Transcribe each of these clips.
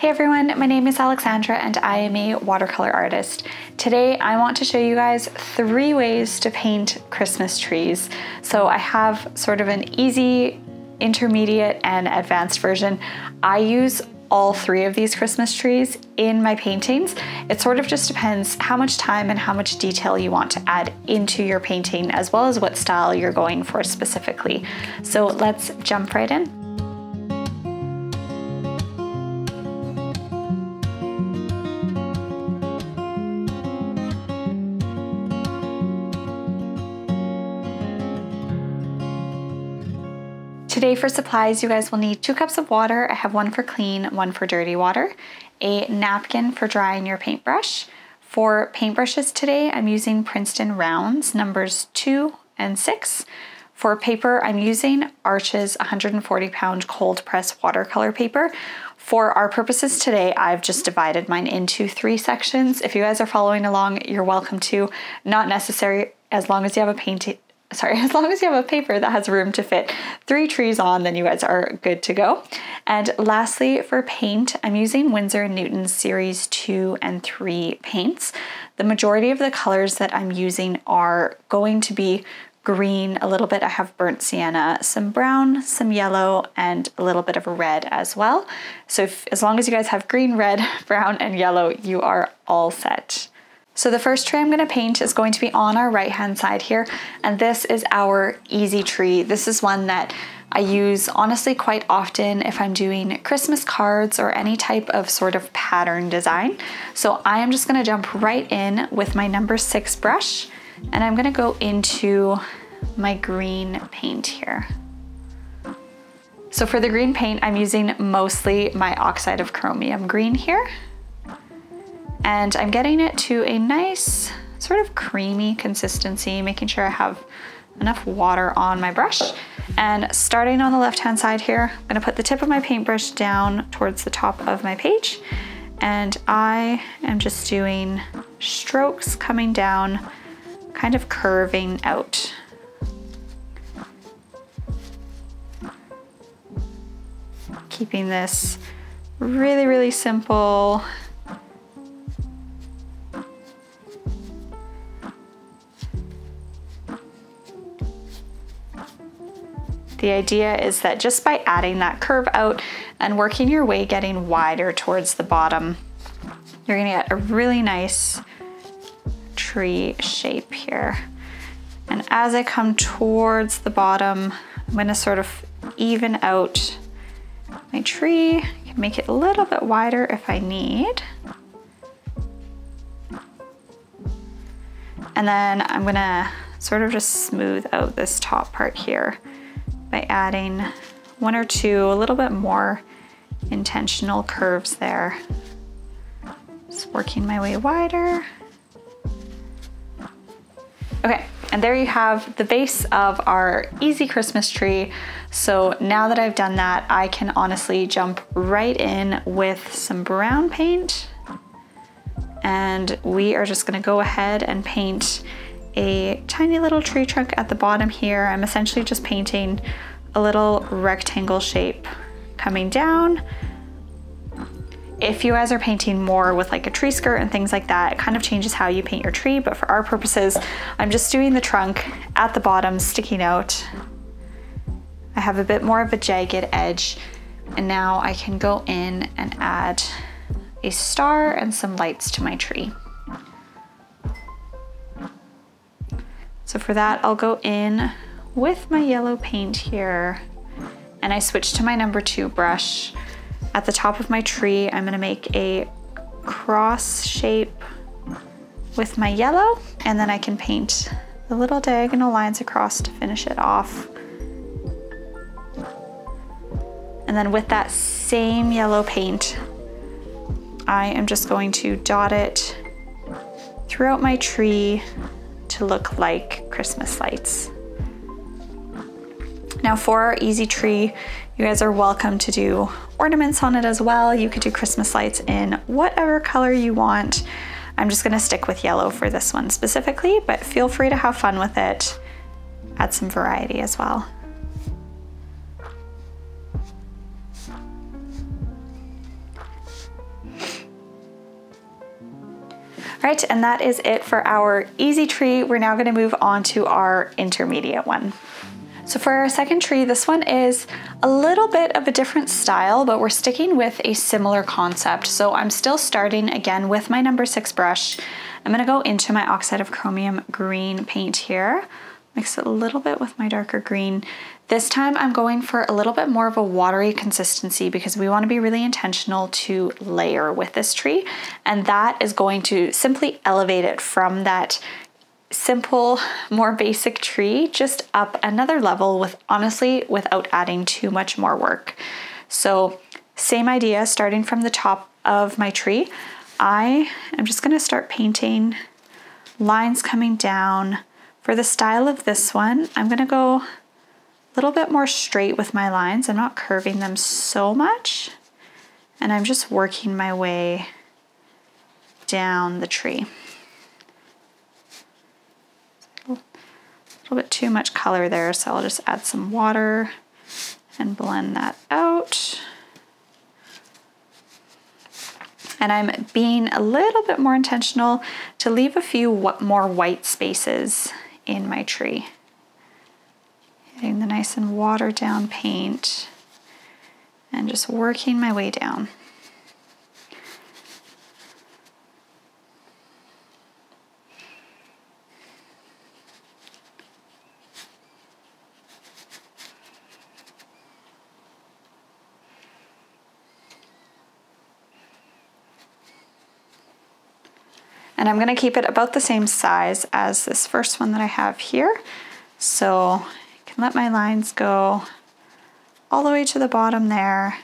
Hey everyone, my name is Alexandra and I am a watercolor artist. Today I want to show you guys 3 ways to paint Christmas trees. So I have sort of an easy, intermediate, and advanced version. I use all 3 of these Christmas trees in my paintings. It sort of just depends how much time and how much detail you want to add into your painting, as well as what style you're going for specifically. So let's jump right in. Today for supplies, you guys will need 2 cups of water. I have 1 for clean, 1 for dirty water, a napkin for drying your paintbrush. For paintbrushes today, I'm using Princeton Rounds, numbers 2 and 6. For paper, I'm using Arches 140-pound cold press watercolor paper. For our purposes today, I've just divided mine into 3 sections. If you guys are following along, you're welcome to. Not necessary, as long as you have a as long as you have a paper that has room to fit 3 trees on, then you guys are good to go. And lastly, for paint, I'm using Winsor & Newton's Series 2 and 3 paints. The majority of the colors that I'm using are going to be green, a little bit I have burnt sienna, some brown, some yellow, and a little bit of red as well. So as long as you guys have green, red, brown, and yellow, you are all set. So the first tree I'm going to paint is going to be on our right hand side here, and this is our easy tree. This is one that I use honestly quite often if I'm doing Christmas cards or any type of sort of pattern design. So I am just going to jump right in with my number 6 brush, and I'm going to go into my green paint here. So for the green paint, I'm using mostly my oxide of chromium green here. And I'm getting it to a nice sort of creamy consistency, making sure I have enough water on my brush. And starting on the left-hand side here, I'm gonna put the tip of my paintbrush down towards the top of my page. And I am just doing strokes coming down, kind of curving out. Keeping this really, really simple. The idea is that just by adding that curve out and working your way getting wider towards the bottom, you're gonna get a really nice tree shape here. And as I come towards the bottom, I'm gonna sort of even out my tree. I can make it a little bit wider if I need. And then I'm gonna sort of just smooth out this top part here by adding 1 or 2, a little bit more intentional curves there. Just working my way wider. Okay, and there you have the base of our easy Christmas tree. So now that I've done that, I can honestly jump right in with some brown paint. And we are just gonna go ahead and paint a tiny little tree trunk at the bottom here. I'm essentially just painting a little rectangle shape coming down. If you guys are painting more with like a tree skirt and things like that, it kind of changes how you paint your tree, but for our purposes, I'm just doing the trunk at the bottom sticking out. I have a bit more of a jagged edge, and now I can go in and add a star and some lights to my tree. So for that, I'll go in with my yellow paint here, and I switch to my number 2 brush. At the top of my tree, I'm gonna make a cross shape with my yellow, and then I can paint the little diagonal lines across to finish it off. And then with that same yellow paint, I am just going to dot it throughout my tree to look like Christmas lights. Now for our easy tree, you guys are welcome to do ornaments on it as well. You could do Christmas lights in whatever color you want. I'm just gonna stick with yellow for this one specifically, but feel free to have fun with it. Add some variety as well. right, and that is it for our easy tree. We're now gonna move on to our intermediate one. So for our second tree, this one is a little bit of a different style, but we're sticking with a similar concept. So I'm still starting again with my number 6 brush. I'm gonna go into my oxide of chromium green paint here, mix it a little bit with my darker green. This time I'm going for a little bit more of a watery consistency because we want to be really intentional to layer with this tree, and that is going to simply elevate it from that simple, more basic tree just up another level with honestly without adding too much more work. So same idea, starting from the top of my tree, I am just going to start painting lines coming down. For the style of this one, I'm going to go a little bit more straight with my lines. I'm not curving them so much, and I'm just working my way down the tree. A little bit too much color there, so I'll just add some water and blend that out. And I'm being a little bit more intentional to leave a few more white spaces in my tree. Getting the nice and watered down paint and just working my way down. And I'm gonna keep it about the same size as this first one that I have here. So I can let my lines go all the way to the bottom there.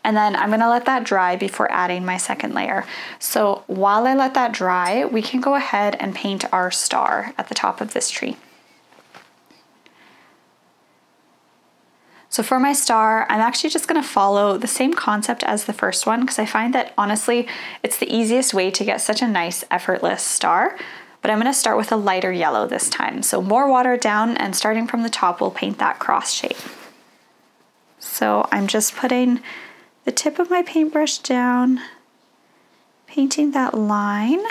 And then I'm gonna let that dry before adding my second layer. So while I let that dry, we can go ahead and paint our star at the top of this tree. So for my star, I'm actually just gonna follow the same concept as the first one because I find that honestly, it's the easiest way to get such a nice, effortless star. But I'm gonna start with a lighter yellow this time. So more watered down, and starting from the top, we'll paint that cross shape. So I'm just putting the tip of my paintbrush down, painting that line,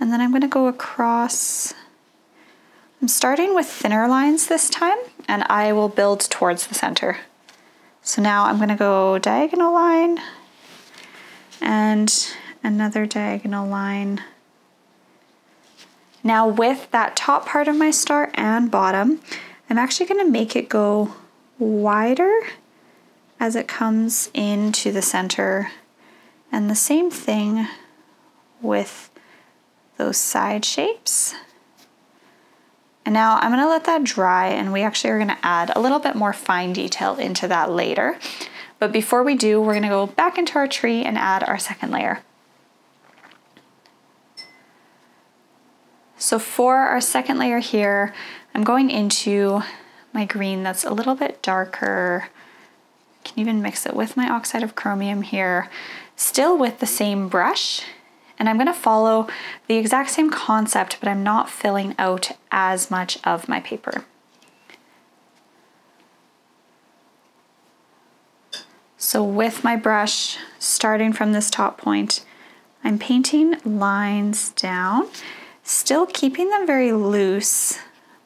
and then I'm gonna go across. I'm starting with thinner lines this time, and I will build towards the center. So now I'm gonna go diagonal line and another diagonal line. Now with that top part of my star and bottom, I'm actually gonna make it go wider as it comes into the center. And the same thing with those side shapes. And now I'm gonna let that dry, and we actually are gonna add a little bit more fine detail into that later. But before we do, we're gonna go back into our tree and add our second layer. So for our second layer here, I'm going into my green that's a little bit darker. I can even mix it with my oxide of chromium here, still with the same brush. And I'm gonna follow the exact same concept, but I'm not filling out as much of my paper. So with my brush, starting from this top point, I'm painting lines down, still keeping them very loose,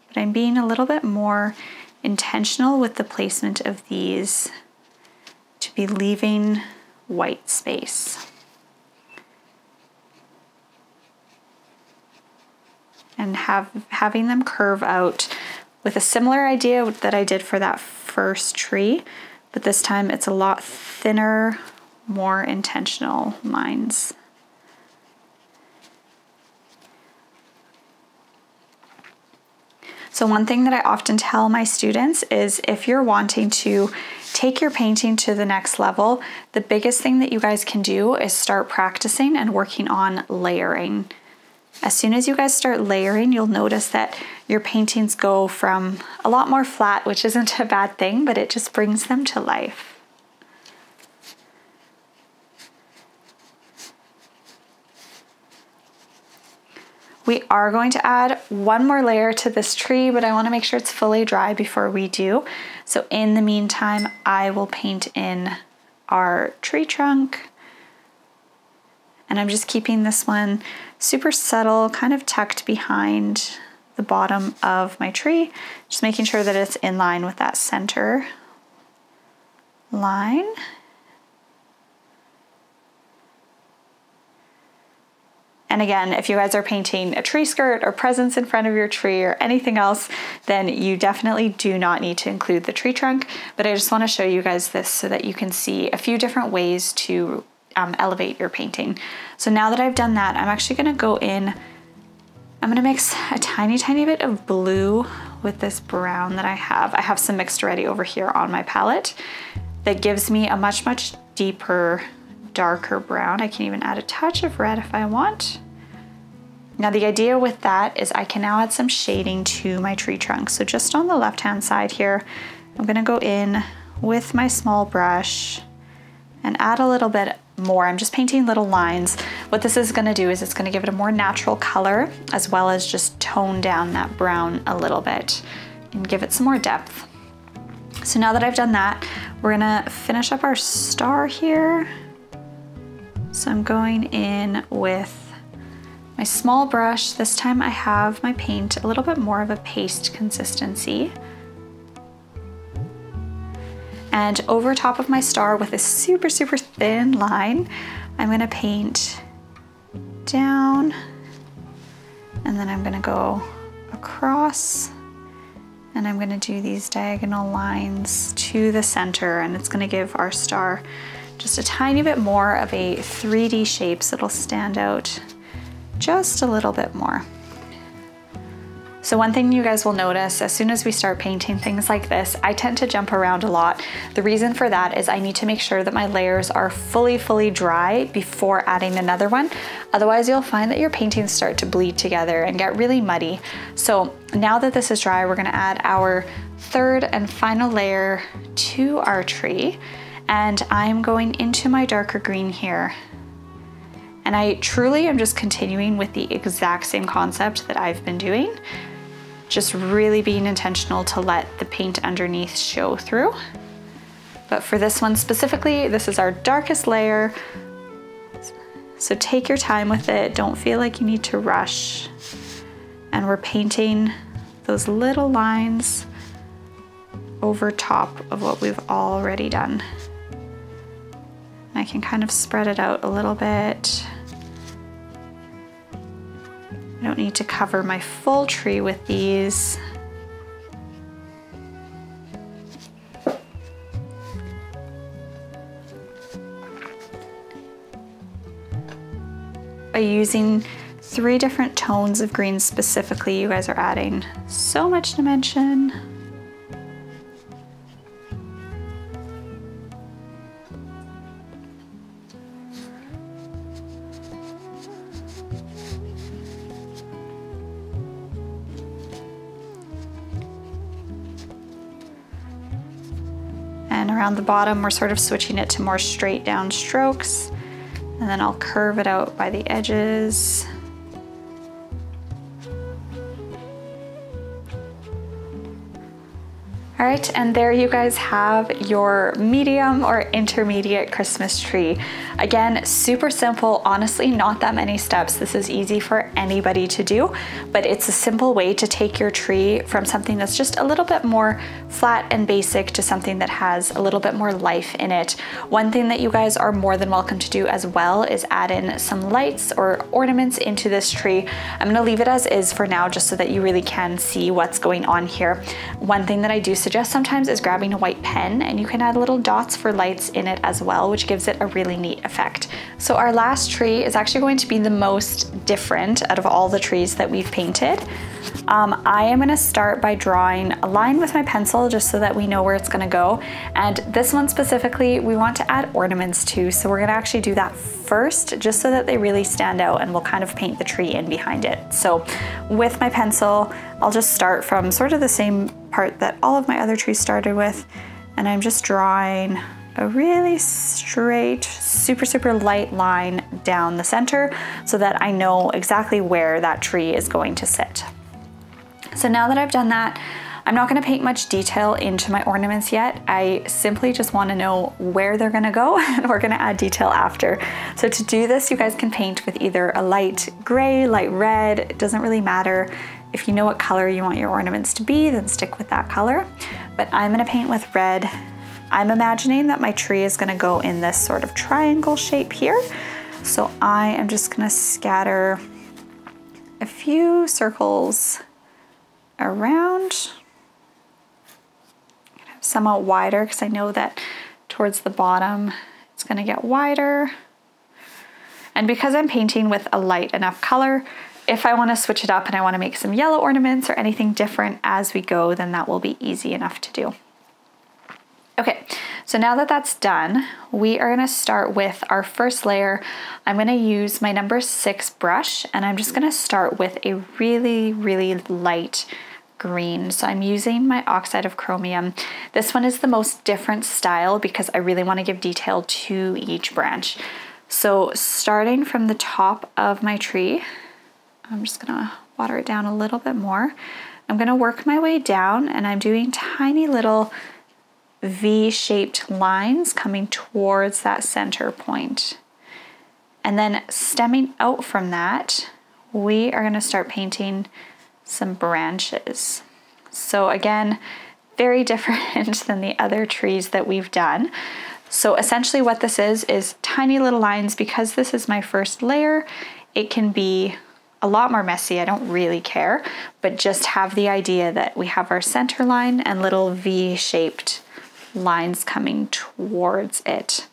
but I'm being a little bit more intentional with the placement of these to be leaving white space. And having them curve out with a similar idea that I did for that first tree, but this time it's a lot thinner, more intentional lines. So one thing that I often tell my students is if you're wanting to take your painting to the next level, the biggest thing that you guys can do is start practicing and working on layering. As soon as you guys start layering, you'll notice that your paintings go from a lot more flat, which isn't a bad thing, but it just brings them to life. We are going to add one more layer to this tree, but I want to make sure it's fully dry before we do. So in the meantime, I will paint in our tree trunk, And I'm just keeping this one super subtle, kind of tucked behind the bottom of my tree, just making sure that it's in line with that center line. And again, if you guys are painting a tree skirt or presents in front of your tree or anything else, then you definitely do not need to include the tree trunk. But I just want to show you guys this so that you can see a few different ways to elevate your painting. So now that I've done that, I'm actually going to go in, I'm going to mix a tiny bit of blue with this brown that I have. I have some mixed already over here on my palette that gives me a much deeper, darker brown. I can even add a touch of red if I want. Now the idea with that is I can now add some shading to my tree trunk. So just on the left-hand side here, I'm gonna go in with my small brush and add a little bit more. I'm just painting little lines. What this is gonna do is it's gonna give it a more natural color, as well as just tone down that brown a little bit and give it some more depth. So now that I've done that, we're gonna finish up our star here. So I'm going in with my small brush. This time I have my paint a little bit more of a paste consistency. And over top of my star with a super thin line, I'm gonna paint down, and then I'm gonna go across, and I'm gonna do these diagonal lines to the center, and it's gonna give our star just a tiny bit more of a 3D shape, so it'll stand out just a little bit more. So one thing you guys will notice as soon as we start painting things like this, I tend to jump around a lot. The reason for that is I need to make sure that my layers are fully dry before adding another one. Otherwise you'll find that your paintings start to bleed together and get really muddy. So now that this is dry, we're gonna add our third and final layer to our tree. And I'm going into my darker green here. And I truly am just continuing with the exact same concept that I've been doing. Just really being intentional to let the paint underneath show through. But for this one specifically, this is our darkest layer. So take your time with it. Don't feel like you need to rush. And we're painting those little lines over top of what we've already done. I can kind of spread it out a little bit. I don't need to cover my full tree with these. By using 3 different tones of green specifically, you guys are adding so much dimension. And around the bottom, we're sort of switching it to more straight down strokes. And then I'll curve it out by the edges. All right, and there you guys have your medium or intermediate Christmas tree. Again, super simple, honestly, not that many steps. This is easy for anybody to do, but it's a simple way to take your tree from something that's just a little bit more flat and basic to something that has a little bit more life in it. One thing that you guys are more than welcome to do as well is add in some lights or ornaments into this tree. I'm gonna leave it as is for now, just so that you really can see what's going on here. One thing that I do suggest sometimes is grabbing a white pen, and you can add little dots for lights in it as well, which gives it a really neat effect. So our last tree is actually going to be the most different out of all the trees that we've painted. I am gonna start by drawing a line with my pencil just so that we know where it's gonna go. And this one specifically, we want to add ornaments to, so we're gonna actually do that first, just so that they really stand out, and we'll kind of paint the tree in behind it. So with my pencil, I'll just start from sort of the same part that all of my other trees started with, and I'm just drawing a really straight, super light line down the center so that I know exactly where that tree is going to sit. So now that I've done that, I'm not gonna paint much detail into my ornaments yet. I simply just wanna know where they're gonna go and we're gonna add detail after. So to do this, you guys can paint with either a light gray, light red, it doesn't really matter. If you know what color you want your ornaments to be, then stick with that color. But I'm gonna paint with red. I'm imagining that my tree is gonna go in this sort of triangle shape here. So I am just gonna scatter a few circles around, somewhat wider because I know that towards the bottom it's going to get wider. And because I'm painting with a light enough color, if I want to switch it up and I want to make some yellow ornaments or anything different as we go, then that will be easy enough to do. Okay, so now that that's done, we are going to start with our first layer. I'm going to use my number 6 brush and I'm just going to start with a really, really light green. So I'm using my oxide of chromium. This one is the most different style because I really want to give detail to each branch. So starting from the top of my tree, I'm just going to water it down a little bit more. I'm going to work my way down and I'm doing tiny little V-shaped lines coming towards that center point. And then stemming out from that, we are going to start painting some branches. So again, very different than the other trees that we've done. So essentially what this is tiny little lines. Because this is my first layer, it can be a lot more messy. I don't really care, but just have the idea that we have our center line and little V-shaped lines coming towards it.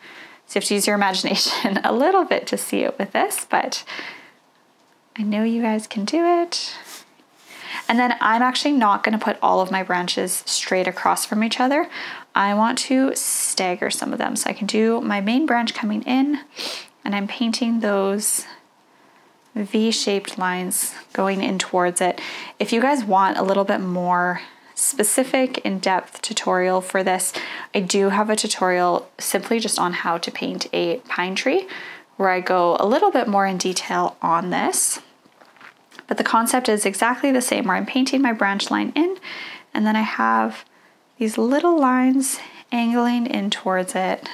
So you have to use your imagination a little bit to see it with this, but I know you guys can do it. And then I'm actually not going to put all of my branches straight across from each other. I want to stagger some of them. So I can do my main branch coming in and I'm painting those V-shaped lines going in towards it. If you guys want a little bit more specific in-depth tutorial for this, I do have a tutorial simply just on how to paint a pine tree where I go a little bit more in detail on this. But the concept is exactly the same, where I'm painting my branch line in and then I have these little lines angling in towards it.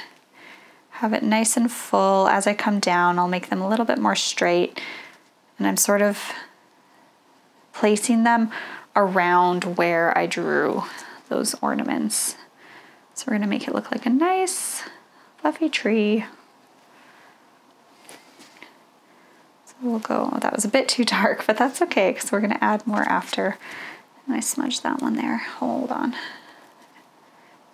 Have it nice and full. As I come down, I'll make them a little bit more straight and I'm sort of placing them around where I drew those ornaments. So we're gonna make it look like a nice fluffy tree. We'll go, oh, that was a bit too dark, but that's okay because we're gonna add more after. And I smudged that one there, hold on.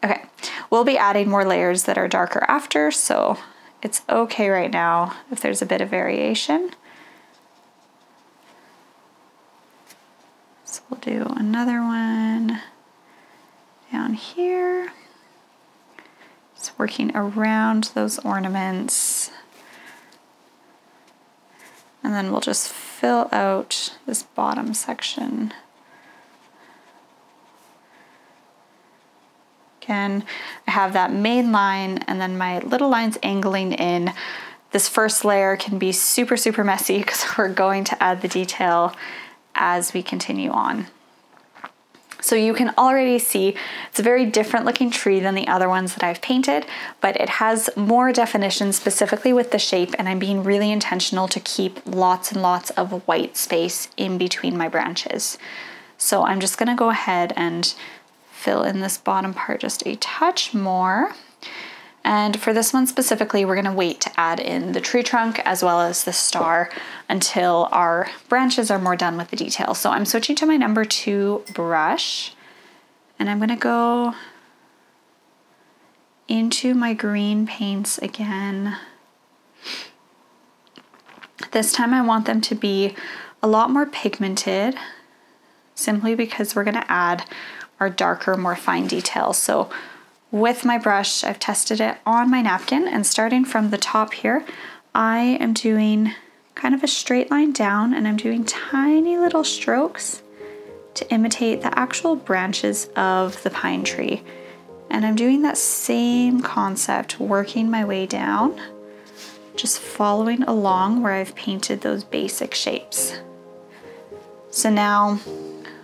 Okay, we'll be adding more layers that are darker after, so it's okay right now if there's a bit of variation. So we'll do another one down here. Just working around those ornaments. And then we'll just fill out this bottom section. Again, I have that main line and then my little lines angling in. This first layer can be super, super messy because we're going to add the detail as we continue on. So you can already see it's a very different looking tree than the other ones that I've painted, but it has more definition specifically with the shape, and I'm being really intentional to keep lots and lots of white space in between my branches. So I'm just gonna go ahead and fill in this bottom part just a touch more. And for this one specifically, we're gonna wait to add in the tree trunk as well as the star until our branches are more done with the detail. So I'm switching to my number 2 brush and I'm gonna go into my green paints again. This time I want them to be a lot more pigmented, simply because we're gonna add our darker, more fine details. So with my brush, I've tested it on my napkin, and starting from the top here, I am doing kind of a straight line down and I'm doing tiny little strokes to imitate the actual branches of the pine tree. And I'm doing that same concept, working my way down, just following along where I've painted those basic shapes. So now,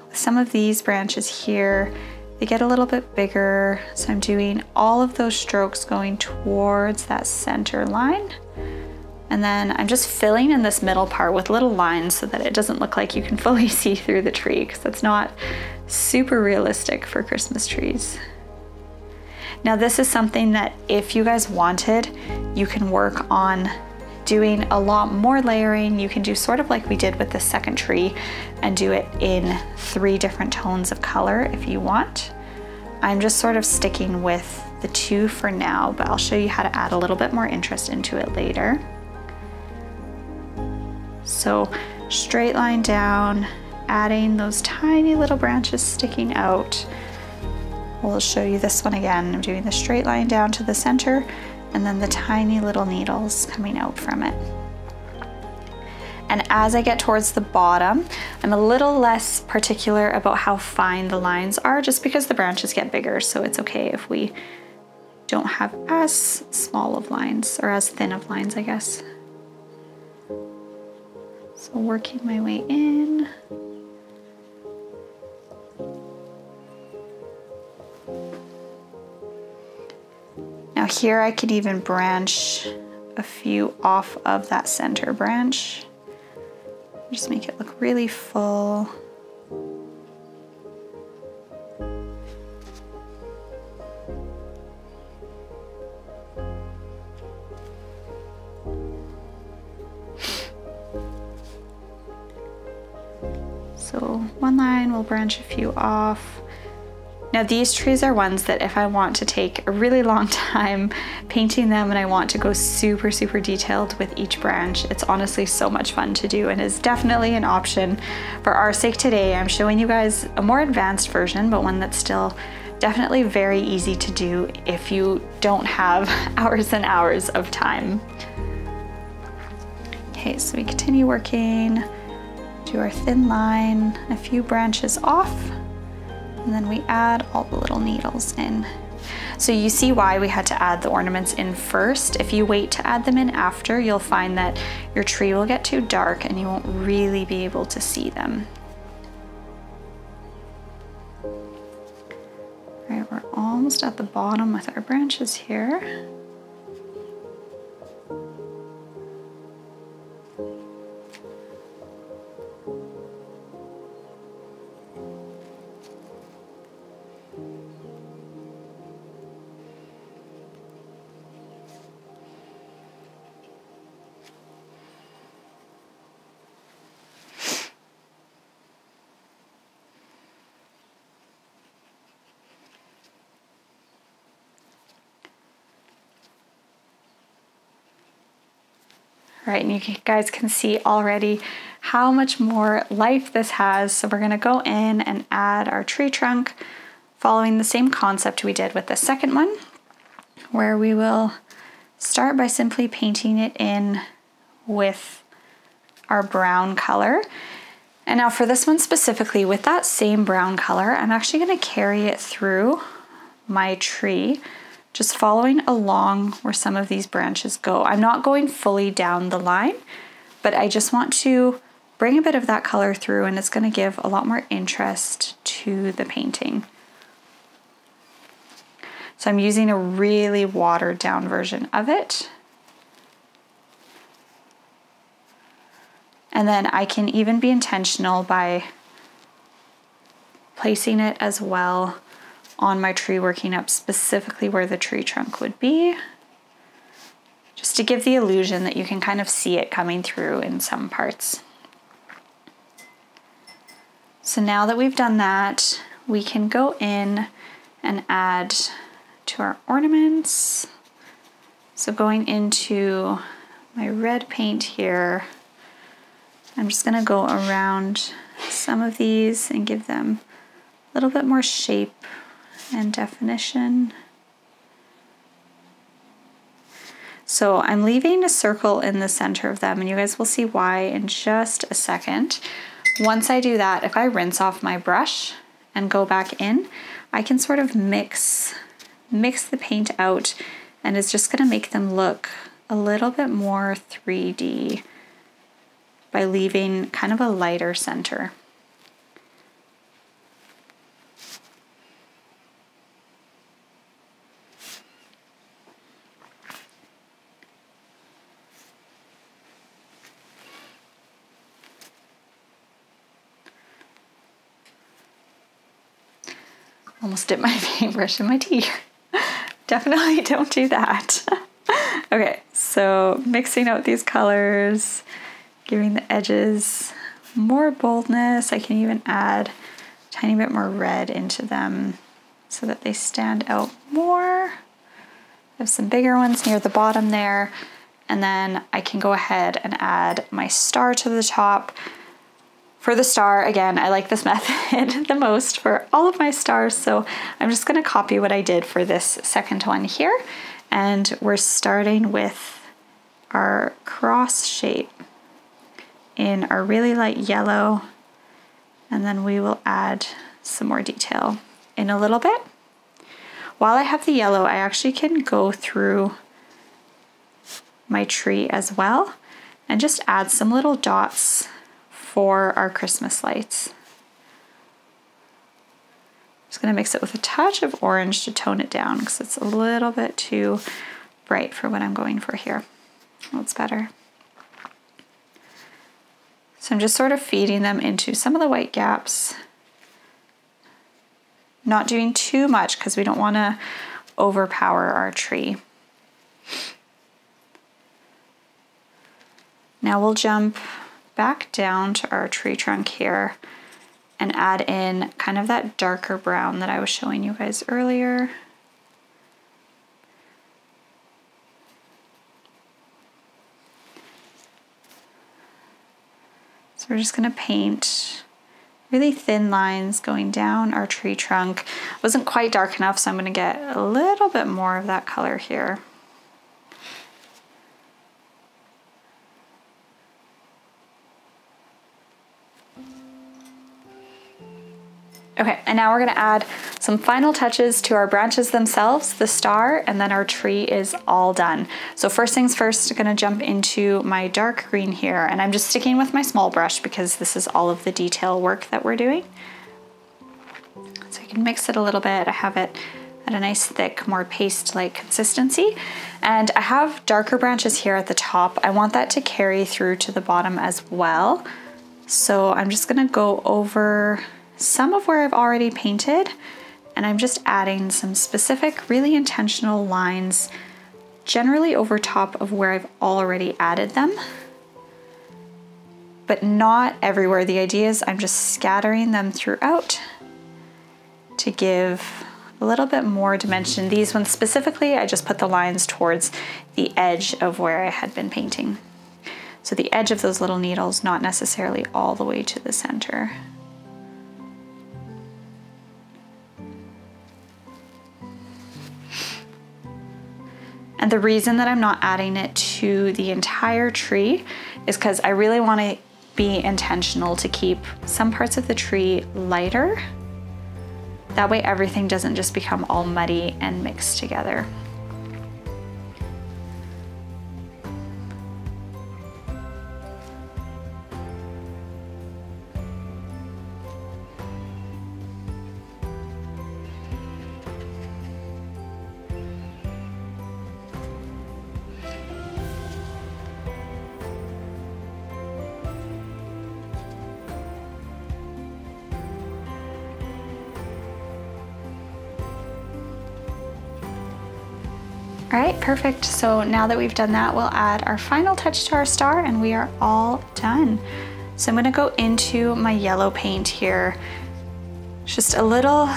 with some of these branches here, they get a little bit bigger. So I'm doing all of those strokes going towards that center line. And then I'm just filling in this middle part with little lines so that it doesn't look like you can fully see through the tree, because that's not super realistic for Christmas trees. Now this is something that if you guys wanted, you can work on doing a lot more layering. You can do sort of like we did with the second tree and do it in 3 different tones of color if you want. I'm just sort of sticking with the 2 for now, but I'll show you how to add a little bit more interest into it later. So straight line down, adding those tiny little branches sticking out. We'll show you this one again. I'm doing the straight line down to the center and then the tiny little needles coming out from it. And as I get towards the bottom, I'm a little less particular about how fine the lines are, just because the branches get bigger, so it's okay if we don't have as small of lines, or as thin of lines, I guess. So working my way in. Now here I could even branch a few off of that center branch. Just make it look really full. So one line, we'll branch a few off. Now these trees are ones that if I want to take a really long time painting them and I want to go super, super detailed with each branch, it's honestly so much fun to do and is definitely an option. For our sake today, I'm showing you guys a more advanced version, but one that's still definitely very easy to do if you don't have hours and hours of time. Okay, so we continue working, do our thin line, a few branches off, and then we add all the little needles in. So you see why we had to add the ornaments in first. If you wait to add them in after, you'll find that your tree will get too dark and you won't really be able to see them. All right, we're almost at the bottom with our branches here. Right, and you guys can see already how much more life this has. So we're gonna go in and add our tree trunk, following the same concept we did with the second one, where we will start by simply painting it in with our brown color. And now for this one specifically, with that same brown color, I'm actually gonna carry it through my tree, just following along where some of these branches go. I'm not going fully down the line, but I just want to bring a bit of that color through, and it's gonna give a lot more interest to the painting. So I'm using a really watered down version of it. And then I can even be intentional by placing it as well on my tree, working up specifically where the tree trunk would be, just to give the illusion that you can kind of see it coming through in some parts. So now that we've done that, we can go in and add to our ornaments. So going into my red paint here, I'm just gonna go around some of these and give them a little bit more shape and definition. So I'm leaving a circle in the center of them, and you guys will see why in just a second. Once I do that, if I rinse off my brush and go back in, I can sort of mix the paint out, and it's just gonna make them look a little bit more 3D by leaving kind of a lighter center. Almost dipped my paintbrush in my tea. Definitely don't do that. Okay, so mixing out these colors, giving the edges more boldness. I can even add a tiny bit more red into them so that they stand out more. I have some bigger ones near the bottom there, and then I can go ahead and add my star to the top. For the star, again, I like this method the most for all of my stars, so I'm just gonna copy what I did for this second one here, and we're starting with our cross shape in our really light yellow, and then we will add some more detail in a little bit. While I have the yellow, I actually can go through my tree as well and just add some little dots for our Christmas lights. Just gonna mix it with a touch of orange to tone it down because it's a little bit too bright for what I'm going for here. That's better. So I'm just sort of feeding them into some of the white gaps. Not doing too much because we don't want to overpower our tree. Now we'll jump back down to our tree trunk here and add in kind of that darker brown that I was showing you guys earlier. So we're just going to paint really thin lines going down our tree trunk. Wasn't quite dark enough, so I'm going to get a little bit more of that color here. Okay, and now we're gonna add some final touches to our branches themselves, the star, and then our tree is all done. So first things first, I'm gonna jump into my dark green here, and I'm just sticking with my small brush because this is all of the detail work that we're doing. So I can mix it a little bit. I have it at a nice thick, more paste-like consistency. And I have darker branches here at the top. I want that to carry through to the bottom as well. So I'm just gonna go over some of where I've already painted, and I'm just adding some specific, really intentional lines, generally over top of where I've already added them, but not everywhere. The idea is I'm just scattering them throughout to give a little bit more dimension. These ones specifically, I just put the lines towards the edge of where I had been painting. So the edge of those little needles, not necessarily all the way to the center. And the reason that I'm not adding it to the entire tree is because I really want to be intentional to keep some parts of the tree lighter. That way everything doesn't just become all muddy and mixed together. All right, perfect. So now that we've done that, we'll add our final touch to our star and we are all done. So I'm gonna go into my yellow paint here. It's just a little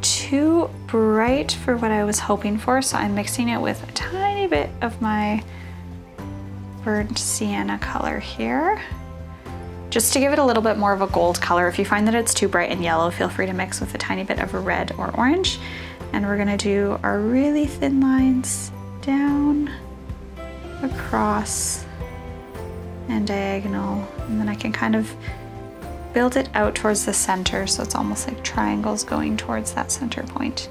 too bright for what I was hoping for, so I'm mixing it with a tiny bit of my burnt sienna color here, just to give it a little bit more of a gold color. If you find that it's too bright and yellow, feel free to mix with a tiny bit of a red or orange. And we're gonna do our really thin lines down, across, and diagonal. And then I can kind of build it out towards the center, so it's almost like triangles going towards that center point.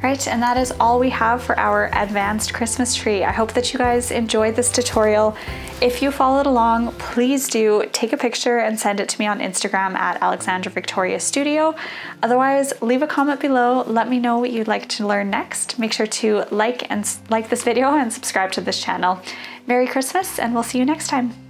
Right, and that is all we have for our advanced Christmas tree. I hope that you guys enjoyed this tutorial. If you followed along, please do take a picture and send it to me on Instagram at Alexandra Victoria Studio. Otherwise, leave a comment below. Let me know what you'd like to learn next. Make sure to like this video and subscribe to this channel. Merry Christmas, and we'll see you next time.